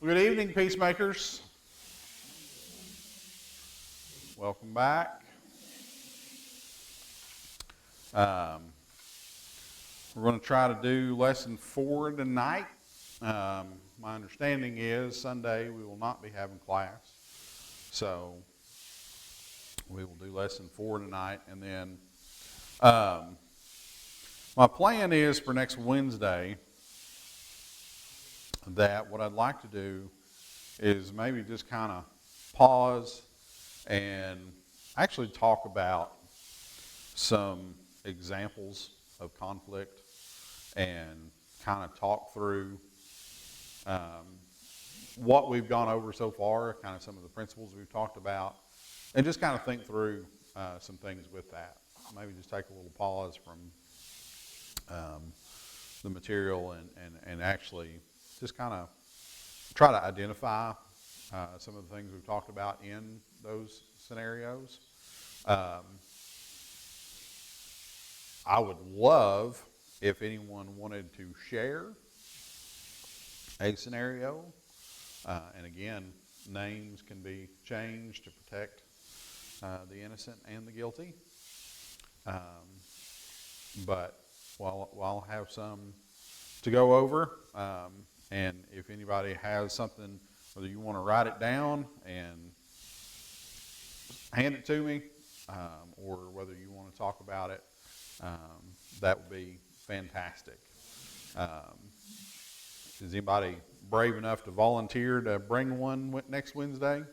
Good evening, Peacemakers. Welcome back. We're going to try to do lesson 4 tonight. My understanding is Sunday we will not be having class. So we will do lesson 4 tonight. And then my plan is for next Wednesday that what I'd like to do is maybe just kind of pause and actually talk about some examples of conflict and kind of talk through what we've gone over so far, kind of some of the principles we've talked about, and just kind of think through some things with that. Maybe just take a little pause from the material and actually just kind of try to identify some of the things we've talked about in those scenarios. I would love if anyone wanted to share a scenario. And again, names can be changed to protect the innocent and the guilty. But I'll have some to go over. And if anybody has something, whether you want to write it down and hand it to me, or whether you want to talk about it, that would be fantastic. Is anybody brave enough to volunteer to bring one next Wednesday?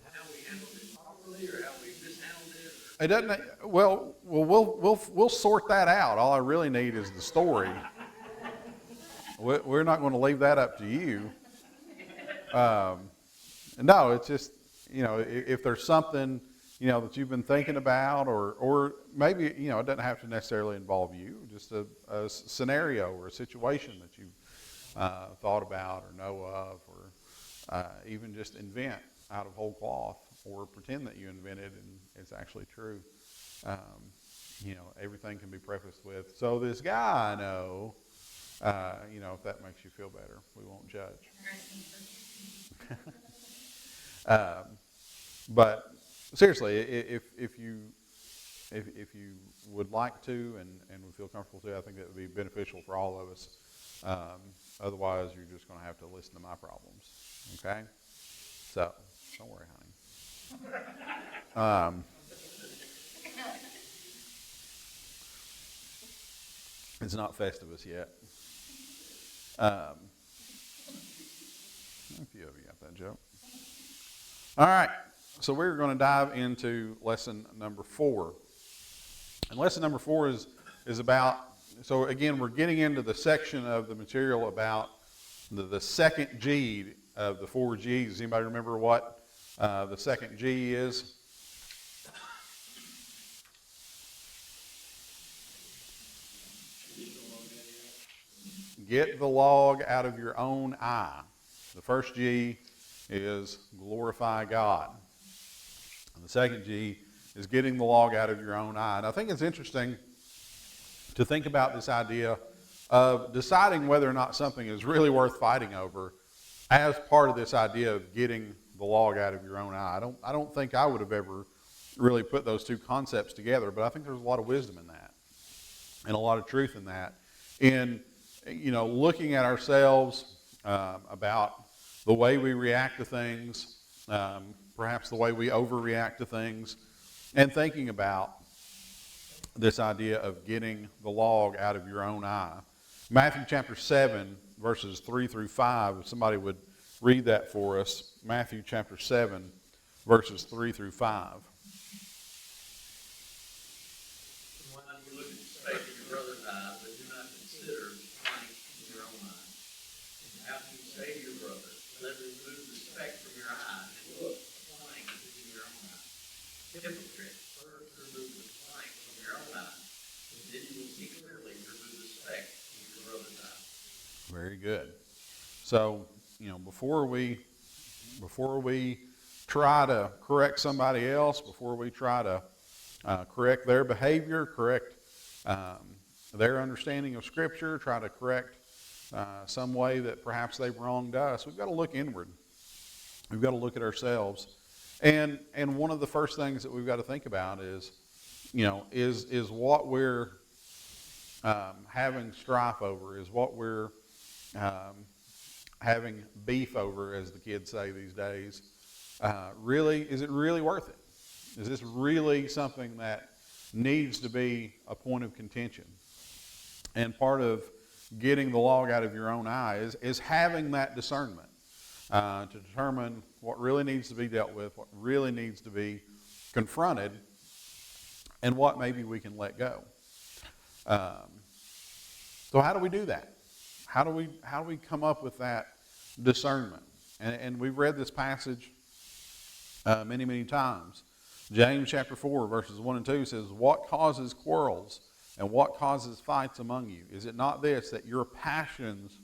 How we handled it properly, or how we mishandled it? It doesn't. Well, we'll sort that out. All I really need is the story. We're not going to leave that up to you. No, it's just, if there's something, that you've been thinking about, or maybe, it doesn't have to necessarily involve you, just a scenario or a situation that you've thought about or know of, or even just invent out of whole cloth, or pretend that you invented and it's actually true. Everything can be prefaced with, so this guy I know, if that makes you feel better, we won't judge. But seriously, if you would like to and would feel comfortable to, I think that would be beneficial for all of us. Otherwise, you're just going to have to listen to my problems. Okay? So, don't worry, honey. It's not Festivus yet. A few of you got that joke. All right, so we're going to dive into lesson number 4. And lesson number 4 is about, so again, we're getting into the section of the material about the second G of the 4 G's. Does anybody remember what the second G is? Get the log out of your own eye. The first G is glorify God. And the second G is getting the log out of your own eye. And I think it's interesting to think about this idea of deciding whether or not something is really worth fighting over as part of this idea of getting the log out of your own eye. I don't think I would have ever really put those two concepts together, but I think there's a lot of wisdom in that and a lot of truth in that. In looking at ourselves about the way we react to things, perhaps the way we overreact to things, and thinking about this idea of getting the log out of your own eye. Matthew chapter 7, verses 3 through 5, if somebody would read that for us. Matthew chapter 7, verses 3 through 5. Hypocrite, first remove the plank from your own eye, and then you will see clearly to remove the speck from your brother's eye. Very good. So, before we try to correct somebody else, before we try to correct their behavior, correct their understanding of Scripture, try to correct some way that perhaps they've wronged us, we've got to look inward. We've got to look at ourselves. And one of the first things that we've got to think about is, is what we're having strife over, is what we're having beef over, as the kids say these days, is it really worth it? Is this really something that needs to be a point of contention? And part of getting the log out of your own eye is having that discernment to determine what really needs to be dealt with, what really needs to be confronted, and what maybe we can let go. So how do we do that? How do we come up with that discernment? And we've read this passage many, many times. James chapter 4, verses 1 and 2 says, "What causes quarrels and what causes fights among you? Is it not this, that your passions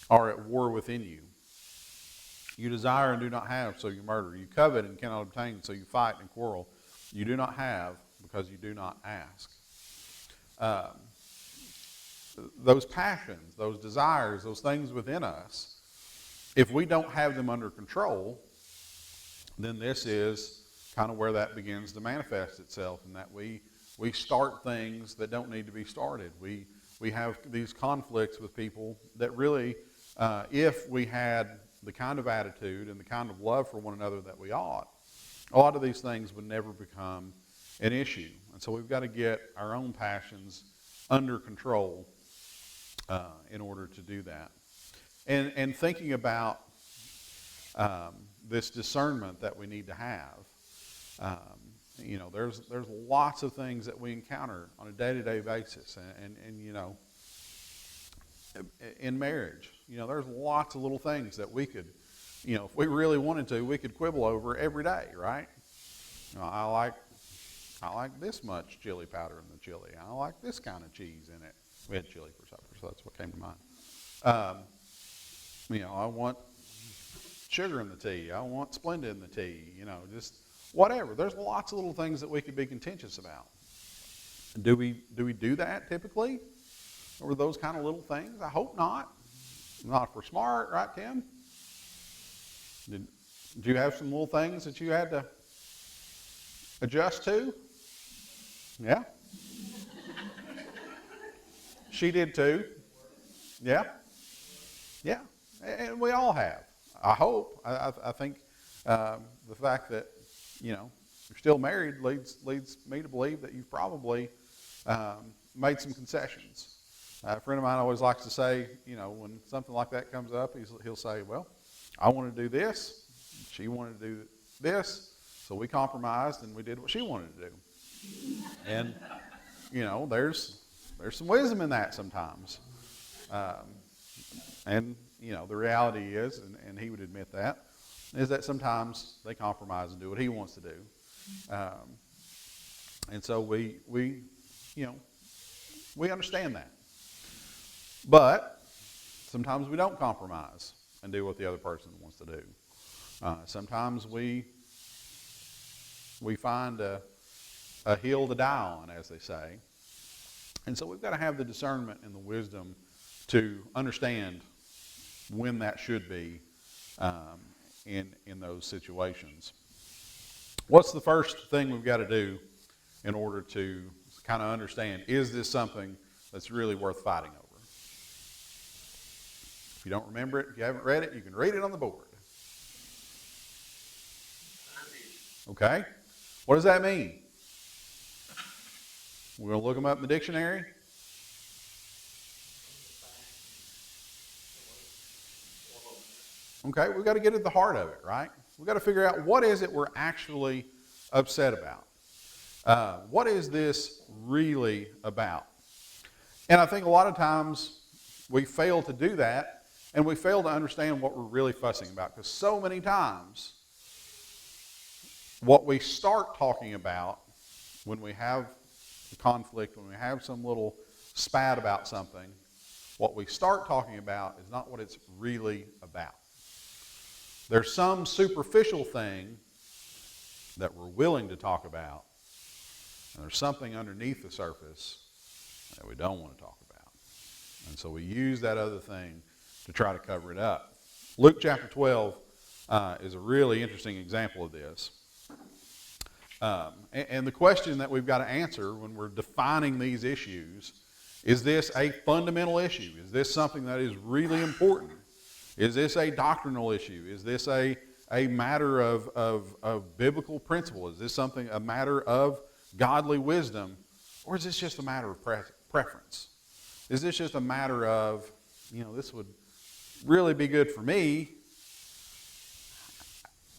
are at war within you? You desire and do not have, so you murder. You covet and cannot obtain, so you fight and quarrel. You do not have because you do not ask." Those passions, those desires, those things within us, if we don't have them under control, then this is kind of where that begins to manifest itself, in that we start things that don't need to be started. We have these conflicts with people that really, if we had the kind of attitude and the kind of love for one another that we ought, a lot of these things would never become an issue. And so we've got to get our own passions under control in order to do that. And thinking about this discernment that we need to have, there's lots of things that we encounter on a day-to-day basis, and in marriage, there's lots of little things that we could, if we really wanted to, we could quibble over every day, right? I like this much chili powder in the chili. I like this kind of cheese in it. We had chili for supper, so that's what came to mind. I want sugar in the tea. I want Splenda in the tea. Just whatever. There's lots of little things that we could be contentious about. Do we do that typically? Over those kind of little things? I hope not. Not if we're smart, right, Tim? Did you have some little things that you had to adjust to? Yeah? She did too. Yeah? Yeah. And we all have. I hope. I think the fact that, you're still married leads me to believe that you've probably made some concessions. A friend of mine always likes to say, when something like that comes up, he'll say, well, I want to do this. She wanted to do this. So we compromised and we did what she wanted to do. And, there's some wisdom in that sometimes. And the reality is, and he would admit that, is that sometimes they compromise and do what he wants to do. And so we understand that. But sometimes we don't compromise and do what the other person wants to do. Sometimes we find a hill to die on, as they say. And so we've got to have the discernment and the wisdom to understand when that should be in those situations. What's the first thing we've got to do in order to kind of understand, is this something that's really worth fighting over? If you don't remember it, if you haven't read it, you can read it on the board. Okay? What does that mean? We're going to look them up in the dictionary. Okay, we've got to get at the heart of it, right? We've got to figure out, what is it we're actually upset about? What is this really about? And I think a lot of times we fail to do that, and we fail to understand what we're really fussing about, because so many times what we start talking about when we have a conflict, when we have some little spat about something, what we start talking about is not what it's really about. There's some superficial thing that we're willing to talk about, and there's something underneath the surface that we don't want to talk about. And so we use that other thing to try to cover it up. Luke chapter 12 is a really interesting example of this. And the question that we've got to answer when we're defining these issues, is this a fundamental issue? Is this something that is really important? Is this a doctrinal issue? Is this a matter of biblical principle? Is this a matter of godly wisdom? Or is this just a matter of preference? Is this just a matter of, this would really be good for me.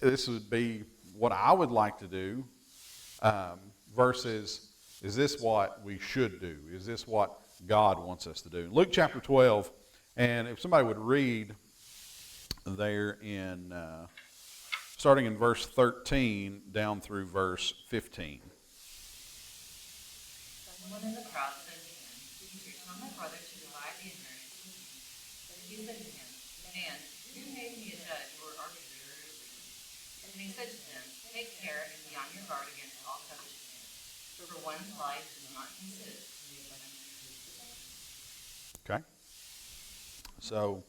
This would be what I would like to do, versus, is this what we should do? Is this what God wants us to do? Luke chapter 12, and if somebody would read there in, starting in verse 13 down through verse 15. Someone in the crowd said to him, "Teacher, tell my brother to divide the inheritance with me." But he said to him, "Man, who made me a judge or arbitrator over you?" And he said to them, "Take care and be on your guard against all covetousness, for one's life does not consist in the abundance of his possessions." Okay. So,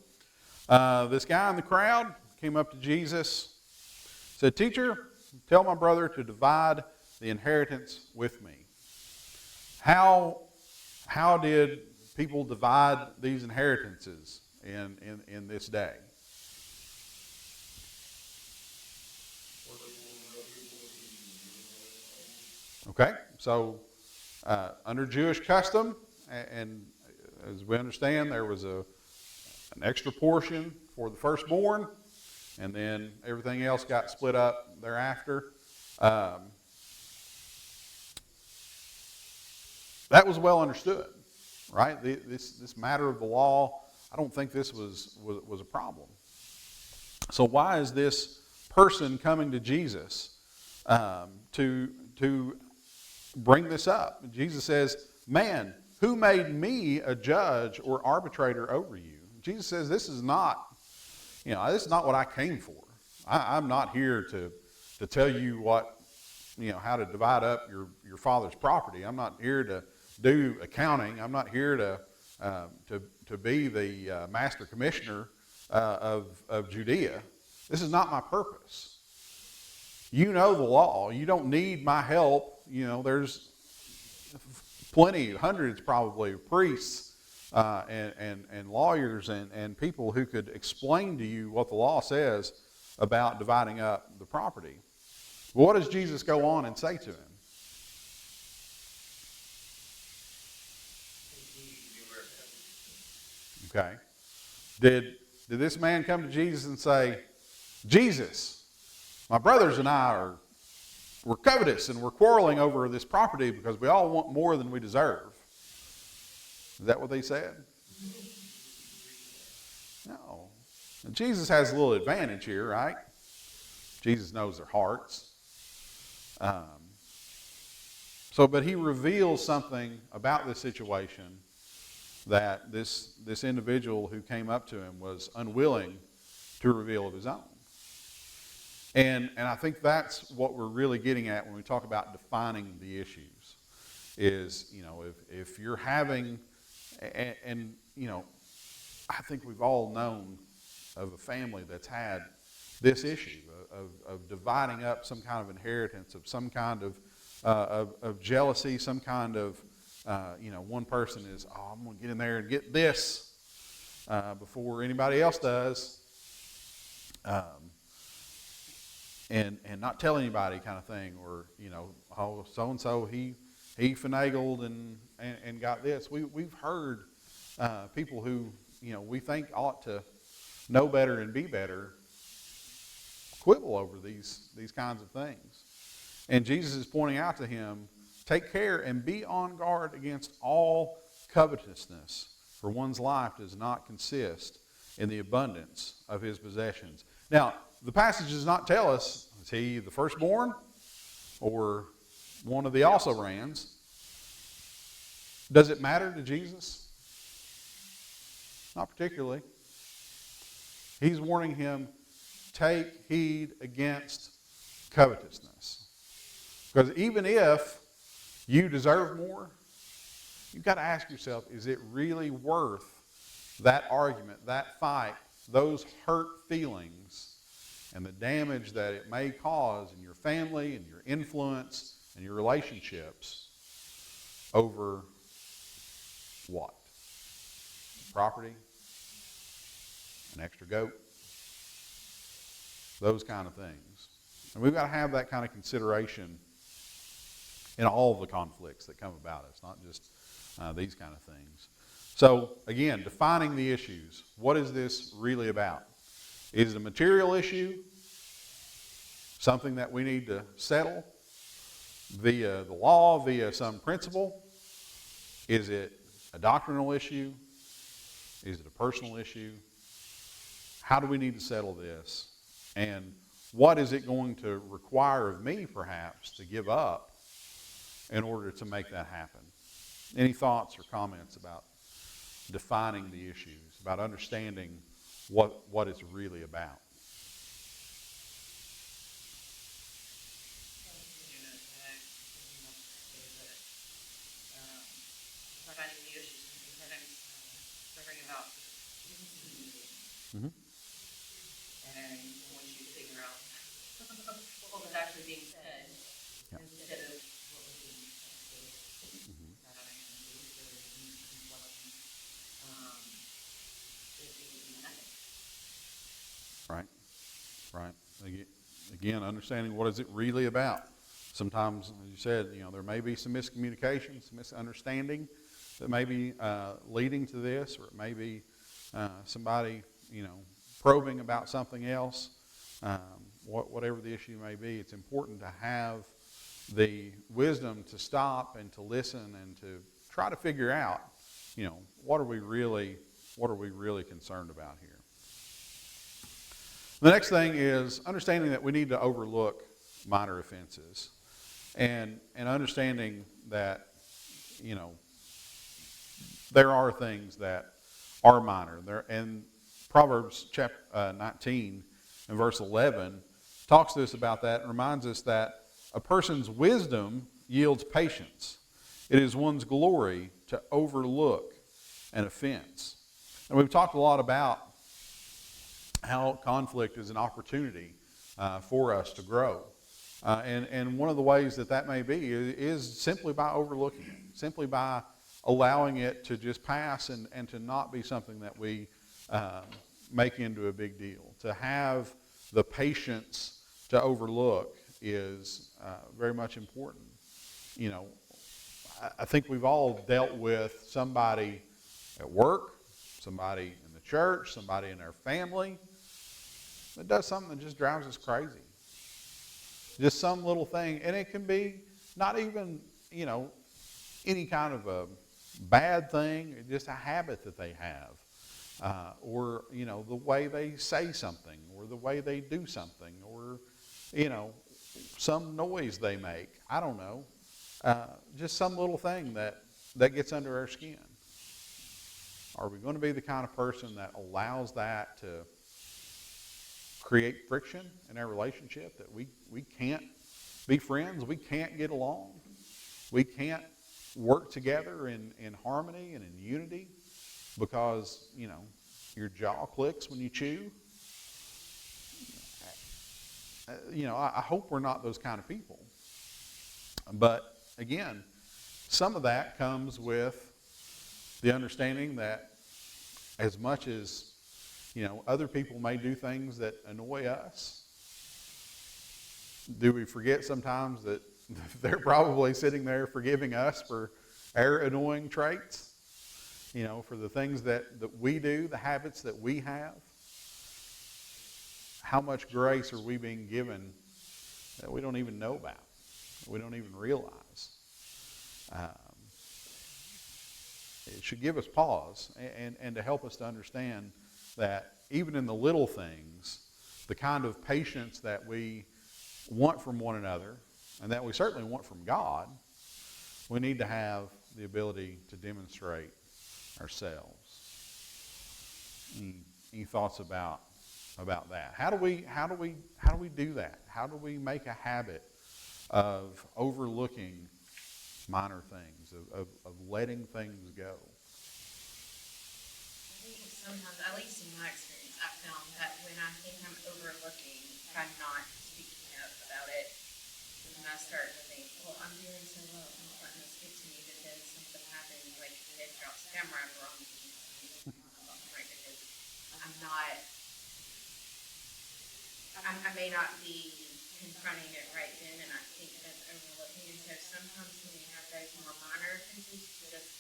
this guy in the crowd came up to Jesus, said, "Teacher, tell my brother to divide the inheritance with me." How did people divide these inheritances in this day? Okay, so under Jewish custom, and as we understand, there was an extra portion for the firstborn, and then everything else got split up thereafter. That was well understood, right? This matter of the law, I don't think this was a problem. So why is this person coming to Jesus to bring this up? Jesus says, "Man, who made me a judge or arbitrator over you?" Jesus says, this is not what I came for. I'm not here to tell you how to divide up your father's property. I'm not here to do accounting. I'm not here to be the master commissioner of Judea. This is not my purpose. You know the law. You don't need my help. There's plenty, hundreds probably, of priests and lawyers and people who could explain to you what the law says about dividing up the property. What does Jesus go on and say to him? Okay. Did this man come to Jesus and say, "Jesus, my brothers and I we're covetous and we're quarreling over this property because we all want more than we deserve"? Is that what they said? No. And Jesus has a little advantage here, right? Jesus knows their hearts. But he reveals something about this situation that this individual who came up to him was unwilling to reveal of his own. And I think that's what we're really getting at when we talk about defining the issues. Is, if you're having, and I think we've all known of a family that's had this issue of dividing up some kind of inheritance, of some kind of jealousy, some kind of, one person is, I'm going to get in there and get this before anybody else does, and not tell anybody kind of thing, or, so-and-so, he finagled and got this. We've heard people who, we think ought to know better and be better quibble over these kinds of things. And Jesus is pointing out to him, take care and be on guard against all covetousness, for one's life does not consist in the abundance of his possessions. Now, the passage does not tell us, is he the firstborn or one of the also-rans? Does it matter to Jesus? Not particularly. He's warning him, take heed against covetousness. Because even if you deserve more, you've got to ask yourself, is it really worth that argument, that fight, those hurt feelings, and the damage that it may cause in your family and your influence and your relationships over what? Property? An extra goat? Those kind of things. And we've got to have that kind of consideration in all of the conflicts that come about us, not just these kind of things. So, again, defining the issues. What is this really about? Is it a material issue? Something that we need to settle via the law, via some principle? Is it a doctrinal issue? Is it a personal issue? How do we need to settle this? And what is it going to require of me, perhaps, to give up in order to make that happen? Any thoughts or comments about defining the issues, about understanding what it's really about? Defining the issues can sometimes bring about confusion. Mm-hmm. And once you figure out what was actually being said, Yeah. instead of what was being said, that I can do for reflection, it would be nothing. Right. Right. Again, understanding what is it really about. Sometimes, as you said, there may be some miscommunication, some misunderstanding that may be leading to this, or it may be somebody, probing about something else. Whatever the issue may be, it's important to have the wisdom to stop and to listen and to try to figure out, what are we really concerned about here. The next thing is understanding that we need to overlook minor offenses, and understanding that, there are things that are minor. And Proverbs chapter 19 and verse 11 talks to us about that and reminds us that a person's wisdom yields patience. It is one's glory to overlook an offense. And we've talked a lot about how conflict is an opportunity for us to grow. And one of the ways that may be is simply by overlooking it, simply by allowing it to just pass and to not be something that we make into a big deal. To have the patience to overlook is very much important. I think we've all dealt with somebody at work, somebody in the church, somebody in our family that does something that just drives us crazy. Just some little thing. And it can be not even, any kind of a bad thing, just a habit that they have. Or, the way they say something, or the way they do something, or, some noise they make. I don't know. Just some little thing that gets under our skin. Are we going to be the kind of person that allows that to create friction in our relationship, that we can't be friends, we can't get along, we can't work together in harmony and in unity because, your jaw clicks when you chew? I hope we're not those kind of people. But again, some of that comes with the understanding that as much as, other people may do things that annoy us, do we forget sometimes that they're probably sitting there forgiving us for our annoying traits? For the things that we do, the habits that we have. How much grace are we being given that we don't even know about, that we don't even realize? It should give us pause and to help us to understand that even in the little things, the kind of patience that we want from one another and that we certainly want from God, we need to have the ability to demonstrate ourselves. Any thoughts about that? How do we do that? How do we make a habit of overlooking minor things, of letting things go? I think sometimes, at least in my experience, I've found that when I think I'm overlooking, if I'm not speaking up about it, and I start to think, well, I'm doing so well, I'm not letting this get to me, but then something happens, like it drops down right wrong, right, because I'm not, I may not be confronting it right then, and I think that's overlooking. And so sometimes when we have those more minor offenses, just,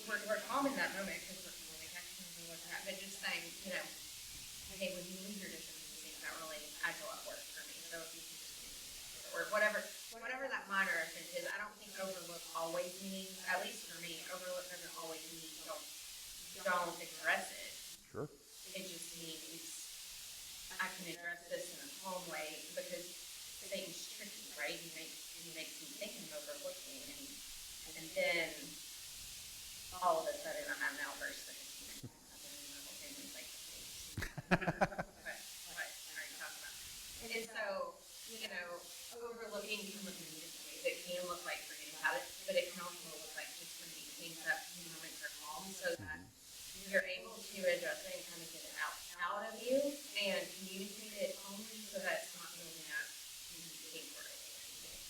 we're calm in that moment because we're like, I can't do what's that. But just saying, hey, when you leave your dishes in the sink, that really adds a lot of work for me. So if you can just, or whatever that minor offense is, I don't think overlook always means, at least for me, overlook doesn't always mean don't address it. Sure. It just means I can address this in a calm way because Satan's tricky, right? He makes me think I'm overlooking, and then all of a sudden I'm an outburst. What are you talking about? And so, overlooking can look in different ways. It can look like forgetting about it, but it can also look like just bringing things up in moments are calm so that you're able to address it and kind of get it out of you and communicate it calmly so that it's not building up hate for it.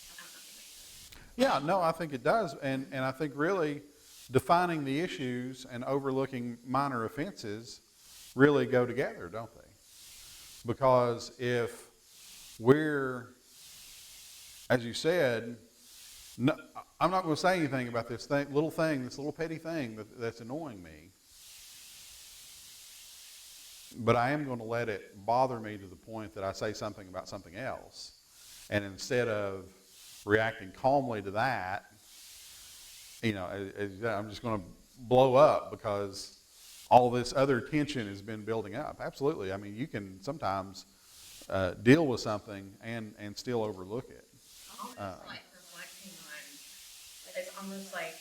I don't know if it makes sense. Yeah, no, I think it does. And I think really defining the issues and overlooking minor offenses really go together, don't they? Because if we're, as you said, no, I'm not going to say anything about this little petty thing that's annoying me. But I am going to let it bother me to the point that I say something about something else. And instead of reacting calmly to that, I'm just going to blow up because all this other tension has been building up. Absolutely. I mean, you can sometimes deal with something and still overlook it. Almost like reflecting on, it's almost like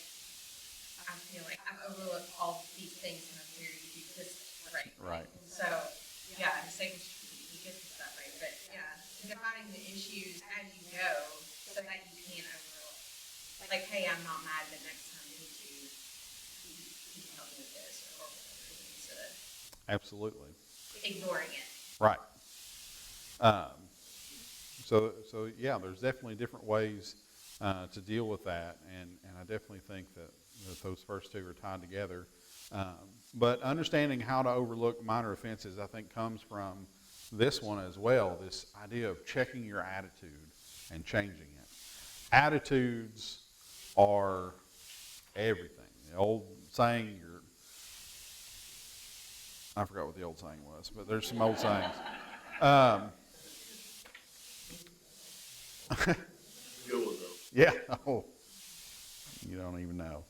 I feel like I've overlooked all these things and I'm here to do this, right? Right. And so, yeah, I'm saying you get this that way, but yeah, defining the issues as you go so that you can overlook. Like, hey, I'm not mad, but next time you help me with this or whatever, instead of Absolutely. ignoring it. Right. So yeah, there's definitely different ways to deal with that, and I definitely think that those first two are tied together. But understanding how to overlook minor offenses, I think, comes from this one as well, this idea of checking your attitude and changing it. Attitudes are everything. The old saying, I forgot what the old saying was, but there's some old sayings. Go with them. Yeah. Oh, you don't even know.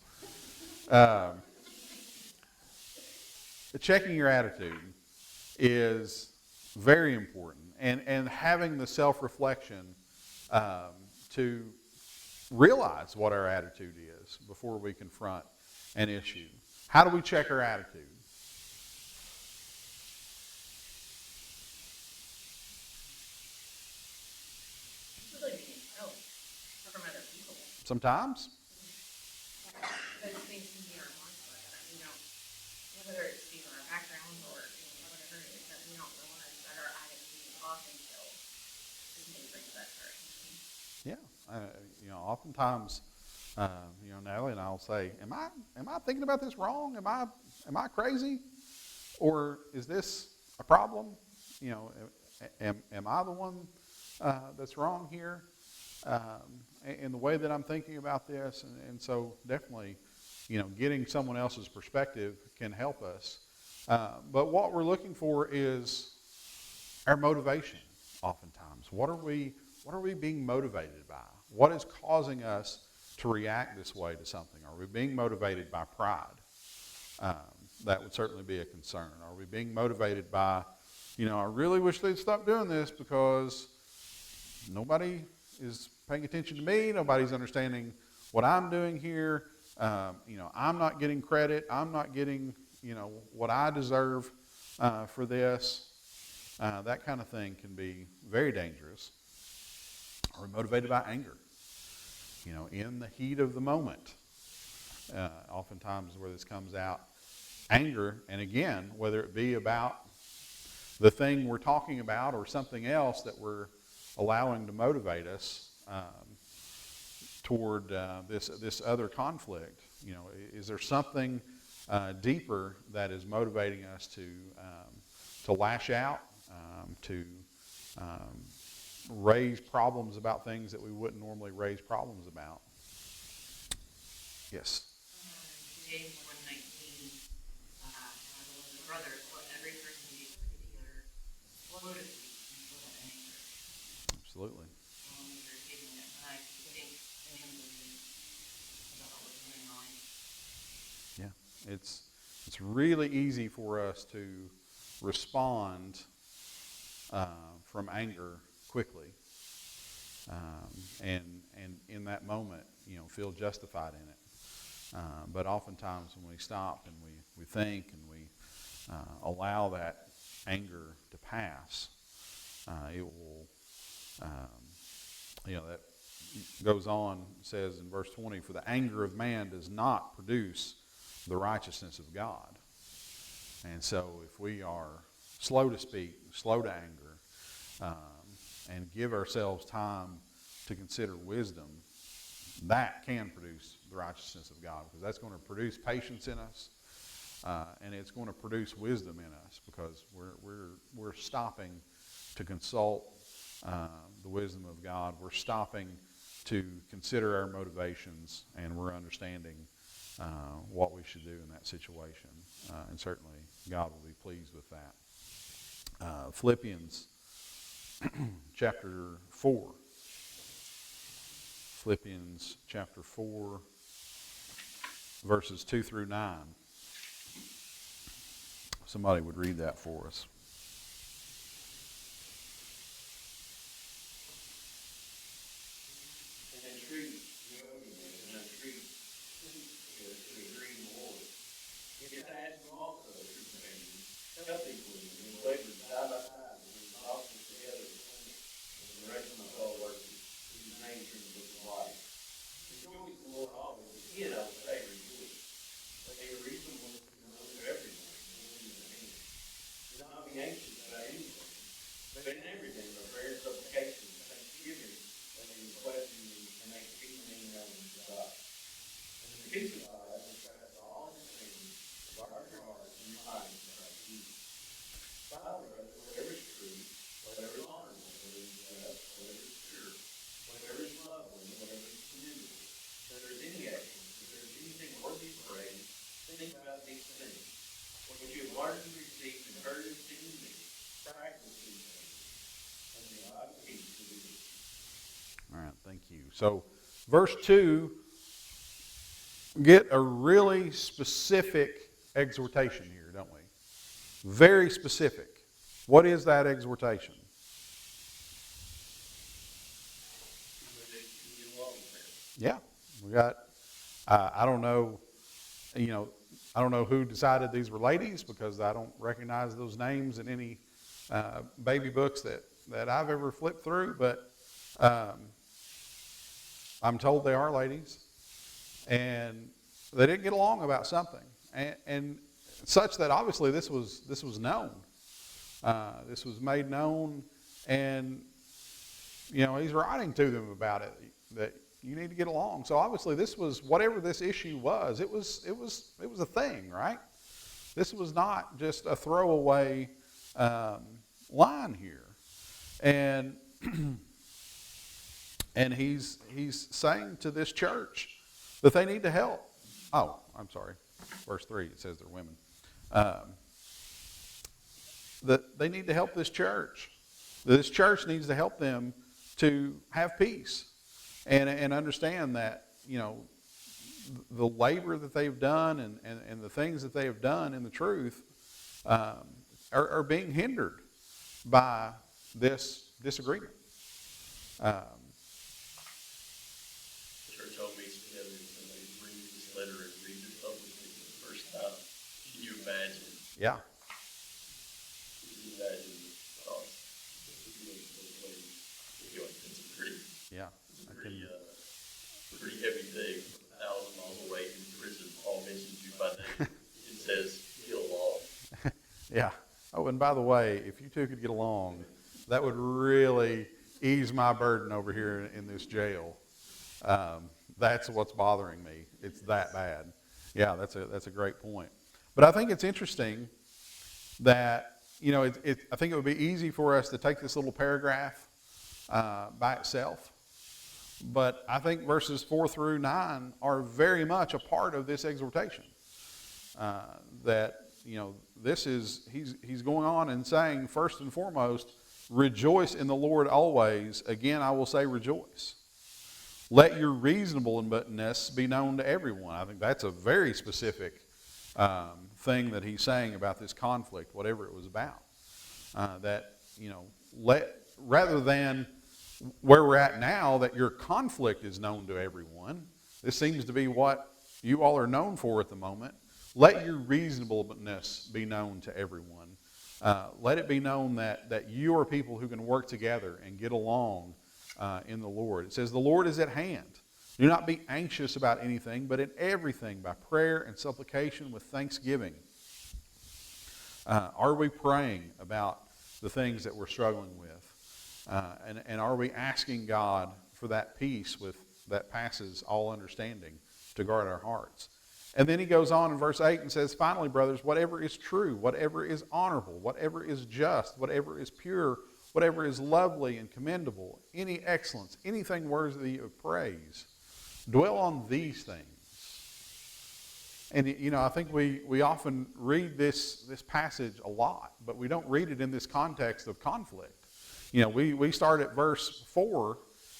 Checking your attitude is very important, and having the self-reflection to realize what our attitude is before we confront an issue. How do we check our attitude? Really being help from other people. Sometimes. Those things can be our mindset that we don't, whether it's either our background or whatever it is, that we don't realize that our attitude often kills somebody brings that to our attention. Yeah. Oftentimes, Natalie and I will say, "Am I thinking about this wrong? Am I crazy, or is this a problem? Am I the one that's wrong here in the way that I'm thinking about this?" And so definitely, getting someone else's perspective can help us. But what we're looking for is our motivation. Oftentimes, what are we being motivated by? What is causing us to react this way to something? Are we being motivated by pride? That would certainly be a concern. Are we being motivated by, I really wish they'd stop doing this because nobody is paying attention to me. Nobody's understanding what I'm doing here. I'm not getting credit. I'm not getting, what I deserve for this. That kind of thing can be very dangerous. Are we motivated by anger? In the heat of the moment. Oftentimes where this comes out, anger, and again, whether it be about the thing we're talking about or something else that we're allowing to motivate us toward this other conflict. Is there something deeper that is motivating us to lash out, to raise problems about things that we wouldn't normally raise problems about? Yes. James 1:19, my beloved brothers, let every person be quick to hear, slow to speak, and slow to anger. Absolutely. You're taking that tonight to think tangibly about what's going on. Yeah. It's really easy for us to respond from anger quickly, and in that moment, feel justified in it. But oftentimes when we stop and we think and we allow that anger to pass, it will, that goes on, says in verse 20, for the anger of man does not produce the righteousness of God. And so if we are slow to speak, slow to anger, and give ourselves time to consider wisdom, that can produce the righteousness of God, because that's going to produce patience in us, and it's going to produce wisdom in us, because we're stopping to consult the wisdom of God. We're stopping to consider our motivations, and we're understanding what we should do in that situation, and certainly God will be pleased with that. Philippians chapter 4. Philippians chapter 4, verses 2 through 9. Somebody would read that for us. And entreat Euodia, and entreat Syntyche to agree in the Lord. If I ask you also, true companions, help equally and labor side by side with the gospel together with Clement and the rest of my fellow workers, whose names are in the book of life. Rejoice in the Lord always. Again, I will say rejoice. Pay reasonable consideration to everyone, including the hand. Do not be anxious about anything, but in everything by prayer and supplication, thanksgiving, let your request and make peace known to God. And the peace of God, which passes all understanding, guard your hearts and your minds in Christ Jesus. Finally, brothers, whatever is true, whatever is honorable, whatever is just, whatever is pure, whatever is lovely, whatever is commendable, if there is any excellence, if there is anything worthy of praise, think about these things. What you have learned and received and heard and seen in me, practice these things, and the God of peace will be with you. All right, thank you. So, verse 2, get a really specific exhortation here, don't we? Very specific. What is that exhortation? Yeah, we got, I don't know, I don't know who decided these were ladies, because I don't recognize those names in any baby books that I've ever flipped through, but I'm told they are ladies, and they didn't get along about something, and such that obviously this was known. This was made known, and he's writing to them about it, that you need to get along. So obviously this was, whatever this issue was, it was a thing, right? This was not just a throwaway line here, and and he's saying to this church that they need to help. Oh, I'm sorry. Verse 3, it says they're women. That they need to help this church. This church needs to help them to have peace and understand that, the labor that they've done and the things that they have done in the truth are being hindered by this disagreement. The church all meets together and somebody reads this letter and reads it publicly for the first time. Can you imagine? Yeah. Can you imagine the thoughts that would be like those ladies? I feel like that's a pretty, Yeah. pretty heavy thing. 1,000 miles away in prison, Paul mentions you by name. It says, Yeah. Oh, and by the way, if you two could get along, that would really ease my burden over here in this jail. That's what's bothering me. It's that bad. Yeah, that's a great point. But I think it's interesting that, I think it would be easy for us to take this little paragraph by itself. But I think verses 4 through 9 are very much a part of this exhortation. He's going on and saying, first and foremost, rejoice in the Lord always. Again, I will say rejoice. Let your reasonableness be known to everyone. I think that's a very specific thing that he's saying about this conflict, whatever it was about. Rather than where we're at now, that your conflict is known to everyone. This seems to be what you all are known for at the moment. Let your reasonableness be known to everyone. Let it be known that you are people who can work together and get along in the Lord. It says, the Lord is at hand. Do not be anxious about anything, but in everything, by prayer and supplication with thanksgiving. Are we praying about the things that we're struggling with? And are we asking God for that peace that passes all understanding to guard our hearts? And then he goes on in verse 8 and says, finally, brothers, whatever is true, whatever is honorable, whatever is just, whatever is pure, whatever is lovely and commendable, any excellence, anything worthy of praise, dwell on these things. And, I think we often read this passage a lot, but we don't read it in this context of conflict. We start at verse 4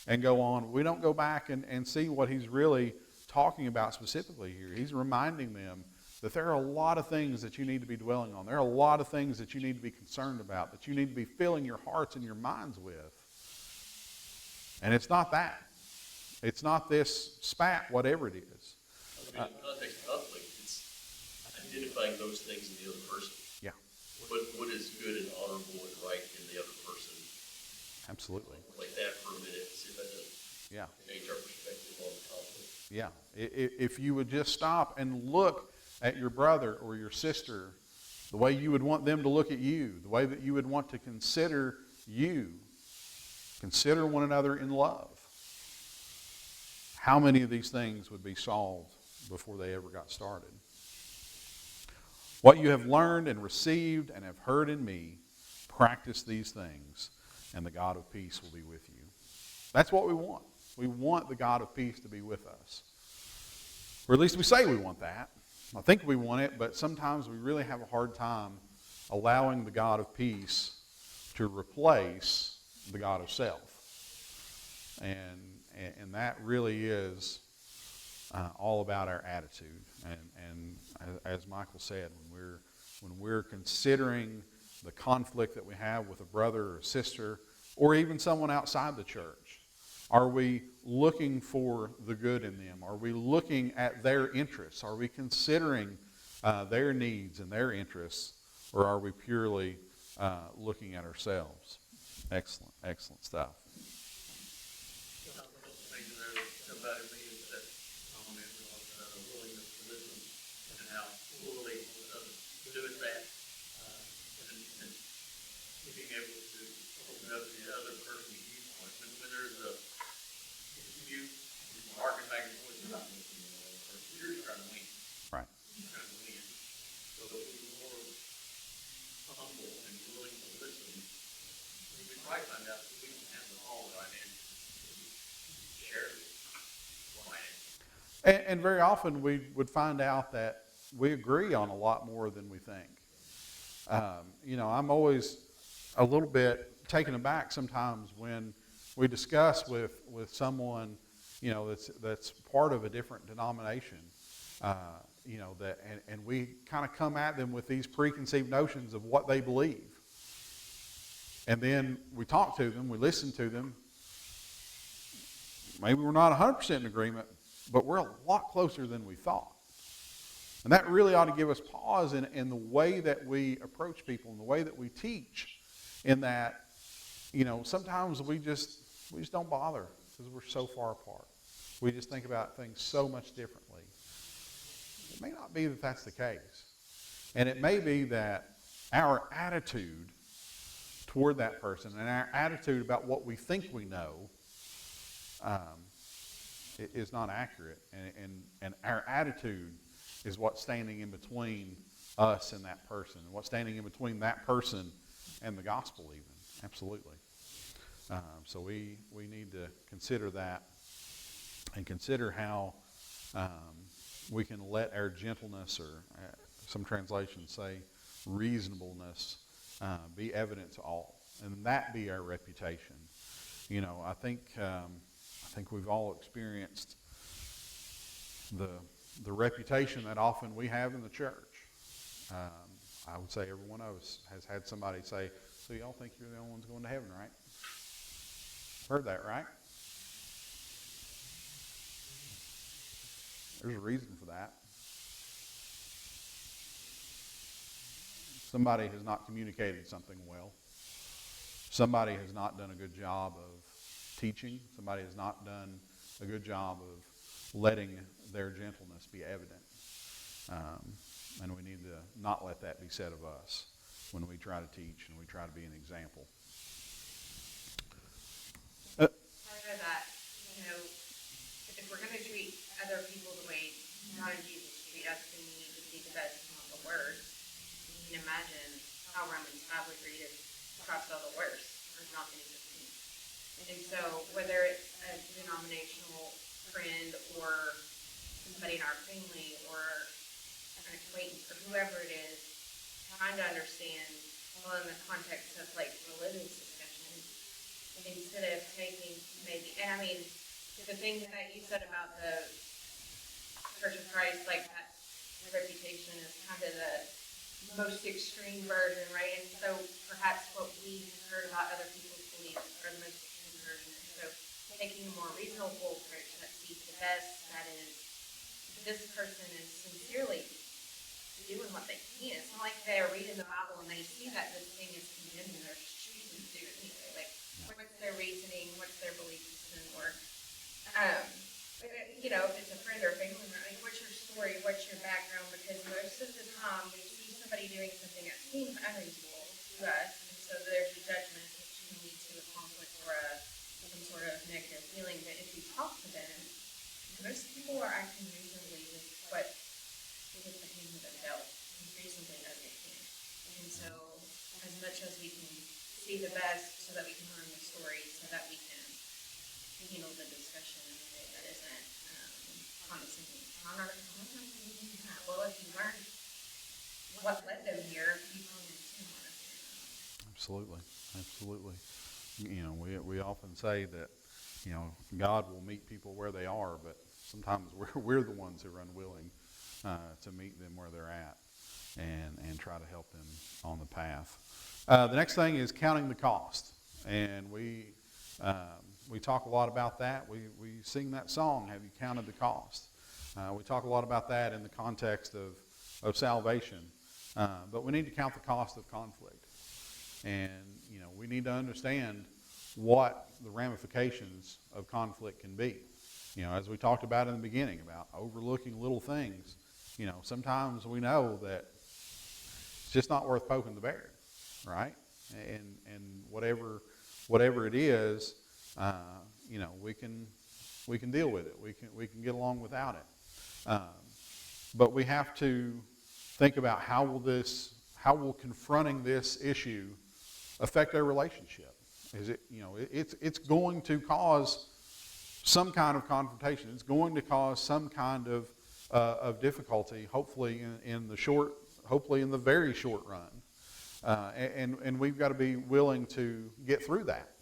and go on. We don't go back and see what he's really talking about specifically here. He's reminding them that there are a lot of things that you need to be dwelling on. There are a lot of things that you need to be concerned about, that you need to be filling your hearts and your minds with. And it's not that. It's not this spat, whatever it is. In the context of conflict, it's identifying those things in the other person. Yeah. What is good and honorable and right in the other person. Absolutely. Like that for a minute, see if that doesn't change our perspective on the conflict. Yeah. If you would just stop and look at your brother or your sister the way you would want them to look at you, the way that you would want to consider you, consider one another in love, how many of these things would be solved before they ever got started? What you have learned and received and have heard in me, practice these things, and the God of peace will be with you. That's what we want. We want the God of peace to be with us. Or at least we say we want that. I think we want it, but sometimes we really have a hard time allowing the God of peace to replace the God of self. And that really is all about our attitude. And as Michael said, when we're considering the conflict that we have with a brother or a sister, or even someone outside the church, are we looking for the good in them? Are we looking at their interests? Are we considering their needs and their interests? Or are we purely looking at ourselves? Excellent, excellent stuff. Right. And very often we would find out that we agree on a lot more than we think. I'm always a little bit taken aback sometimes when we discuss with someone, that's part of a different denomination, and we kind of come at them with these preconceived notions of what they believe. And then we talk to them, we listen to them. Maybe we're not 100% in agreement, but we're a lot closer than we thought. And that really ought to give us pause in the way that we approach people and the way that we teach, in that, sometimes we just don't bother because we're so far apart. We just think about things so much differently. It may not be that that's the case. And it may be that our attitude toward that person and our attitude about what we think we know is not accurate. And our attitude is what's standing in between us and that person, and what's standing in between that person and the gospel even. Absolutely. So we need to consider that and consider how we can let our gentleness, or some translations say reasonableness, be evident to all, and that be our reputation. You know, I think we've all experienced the reputation that often we have in the church. I would say every one of us has had somebody say, "So y'all think you're the only ones going to heaven, right?" Heard that, right? There's a reason for that. Somebody has not communicated something well. Somebody has not done a good job of teaching. Somebody has not done a good job of letting their gentleness be evident. And we need to not let that be said of us when we try to teach and we try to be an example. Part of that, you know, if we're going to treat other people the way God and Jesus treat us, then we need to see the best, not the worst. You can imagine how Romans 5 would read if Christ saw the worst, or not any such thing. And so, whether it's a denominational friend or somebody in our family or an acquaintance or whoever it is, trying to understand, well, in the context of like religious discussion, instead of taking maybe, and I mean, the thing that you said about the Church of Christ, like that reputation is kind of the most extreme version, right? And so perhaps what we have heard about other people's beliefs are the most extreme version. And so taking a more reasonable approach that sees the best, that is, this person is sincerely doing what they can. It's not like they're reading the Bible and they see that this thing is condemned and they're just choosing to do it anyway. Like, what's their reasoning? What's their belief system? Or, you know, if it's a friend or a family member, like, what's your story? What's your background? Because most of the time we see somebody doing something that seems unreasonable to us, and so there's a judgment which can lead to a conflict or some sort of negative feeling. But if we talk to them, most people are acting reasonably with what with the hand that they're dealt, as reasonably as they can. And so, as much as we can see the best, so that we can learn the story, so that we can handle the discussion in a way that isn't condescending. Well, if you learn what led them here, you can understand what led them. Absolutely, absolutely. You know, we often say that, you know, God will meet people where they are, but sometimes we're the ones who are unwilling to meet them where they're at and try to help them on the path. The next thing is counting the cost, and we talk a lot about that. We sing that song, "Have you counted the cost?" We talk a lot about that in the context of salvation, but we need to count the cost of conflict, and you know, we need to understand what the ramifications of conflict can be. You know, as we talked about in the beginning about overlooking little things, you know, sometimes we know that it's just not worth poking the bear, right? And whatever it is, you know, we can deal with it. We can get along without it. But we have to think about how will confronting this issue affect our relationship? Is it, you know, it's going to cause some kind of confrontation. It's going to cause some kind of difficulty, hopefully in the very short run. And we've got to be willing to get through that.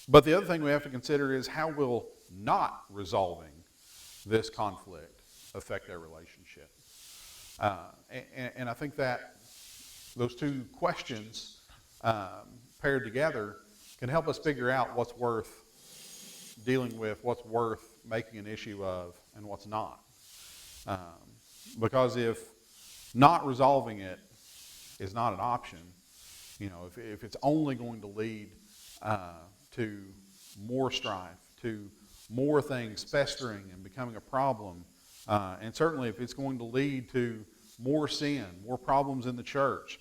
But the other thing we have to consider is how will not resolving this conflict affect our relationship? And I think that those two questions paired together can help us figure out what's worth dealing with, what's worth making an issue of, and what's not. Because if not resolving it is not an option, you know, if it's only going to lead to more strife, to more things festering and becoming a problem, and certainly if it's going to lead to more sin, more problems in the church,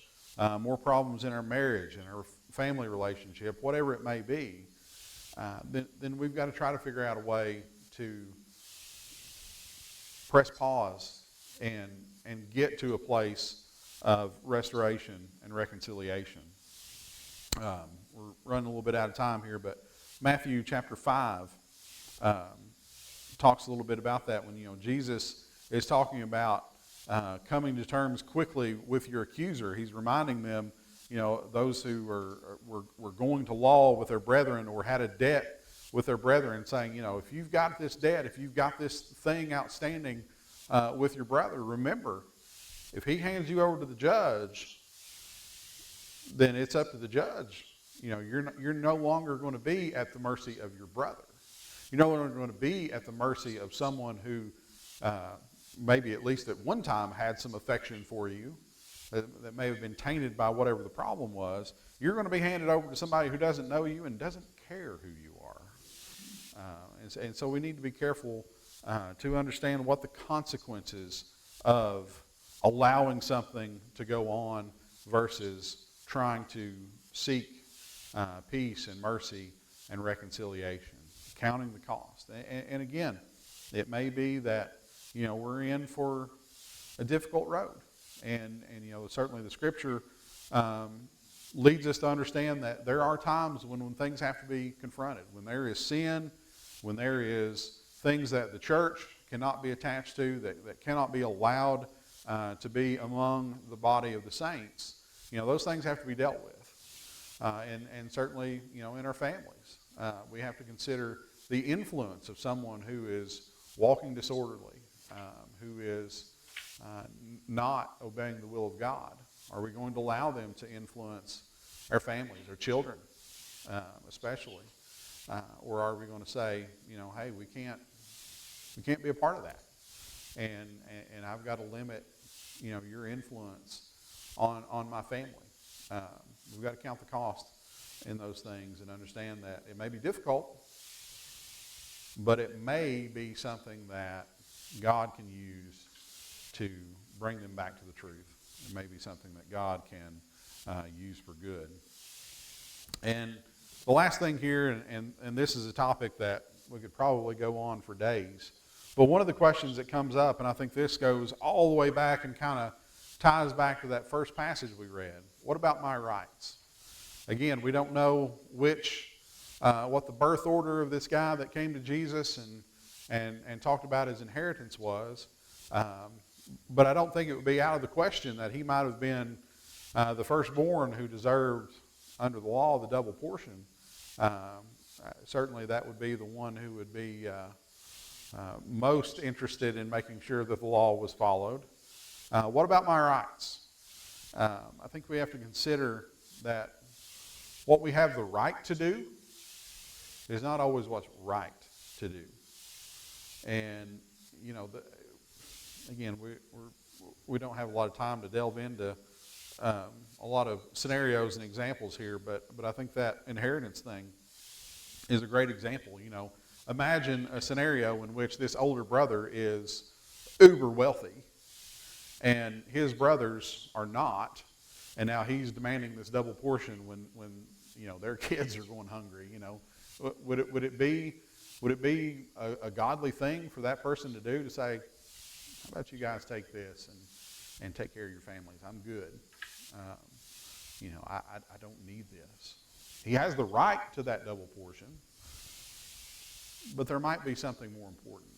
more problems in our marriage and our family relationship, whatever it may be, then we've got to try to figure out a way to press pause and get to a place of restoration and reconciliation. We're running a little bit out of time here, but Matthew chapter 5 talks a little bit about that when, Jesus is talking about coming to terms quickly with your accuser. He's reminding them, those who were going to law with their brethren or had a debt with their brethren, saying, if you've got this debt, if you've got this thing outstanding with your brother, remember, if he hands you over to the judge, then it's up to the judge. You're no longer going to be at the mercy of your brother. You're no longer going to be at the mercy of someone who maybe at least at one time had some affection for you that may have been tainted by whatever the problem was. You're going to be handed over to somebody who doesn't know you and doesn't care who you are. And so we need to be careful to understand what the consequences of allowing something to go on versus trying to seek peace and mercy and reconciliation, counting the cost. And again, it may be that we're in for a difficult road, and certainly the Scripture leads us to understand that there are times when things have to be confronted, when there is sin, when there is things that the church cannot be attached to, that cannot be allowed to be among the body of the saints. Those things have to be dealt with, and certainly in our families, we have to consider the influence of someone who is walking disorderly, who is not obeying the will of God. Are we going to allow them to influence our families, our children, especially, or are we going to say, hey, we can't be a part of that, and I've got to limit, your influence on my family. We've got to count the cost in those things and understand that it may be difficult, but it may be something that God can use to bring them back to the truth. It may be something that God can use for good. And the last thing here, and this is a topic that we could probably go on for days, but one of the questions that comes up, and I think this goes all the way back and kind of ties back to that first passage we read. What about my rights? Again, we don't know what the birth order of this guy that came to Jesus and talked about his inheritance was, but I don't think it would be out of the question that he might have been the firstborn who deserved, under the law, the double portion. Certainly that would be the one who would be most interested in making sure that the law was followed. What about my rights? I think we have to consider that what we have the right to do is not always what's right to do. And, again, we don't have a lot of time to delve into a lot of scenarios and examples here, but I think that inheritance thing is a great example. Imagine a scenario in which this older brother is uber wealthy and his brothers are not, and now he's demanding this double portion when their kids are going hungry. Would it be a godly thing for that person to do, to say, how about you guys take this and take care of your families? I'm good. I don't need this. He has the right to that double portion, but there might be something more important.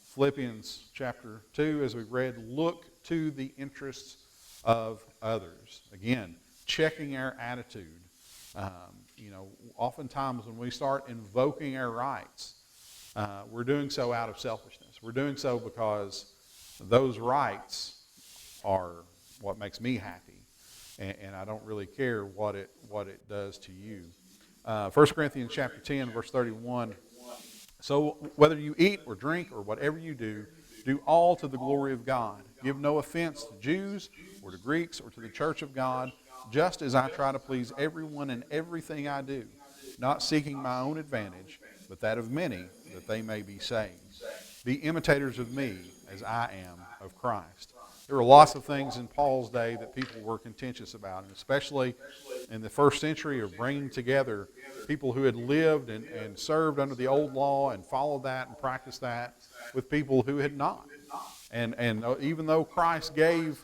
Philippians chapter 2, as we read, look to the interests of others. Again, checking our attitude. Oftentimes when we start invoking our rights, we're doing so out of selfishness. We're doing so because those rights are what makes me happy, and I don't really care what it does to you. 1 Corinthians chapter 10, verse 31. So whether you eat or drink or whatever you do all to the glory of God. Give no offense to Jews or to Greeks or to the church of God, just as I try to please everyone in everything I do, not seeking my own advantage, but that of many, that they may be saved. Be imitators of me as I am of Christ. There were lots of things in Paul's day that people were contentious about, and especially in the first century of bringing together people who had lived and served under the old law and followed that and practiced that with people who had not. And even though Christ gave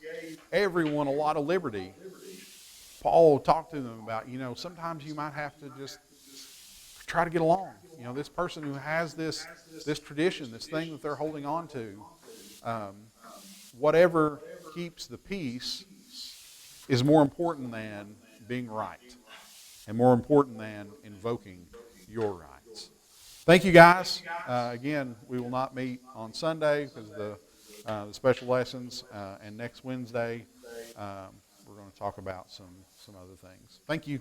everyone a lot of liberty, Paul talked to them about, sometimes you might have to just try to get along. This person who has this tradition, this thing that they're holding on to, whatever keeps the peace is more important than being right and more important than invoking your rights. Thank you, guys. Again, we will not meet on Sunday because of the special lessons, and next Wednesday we're going to talk about some other things. Thank you.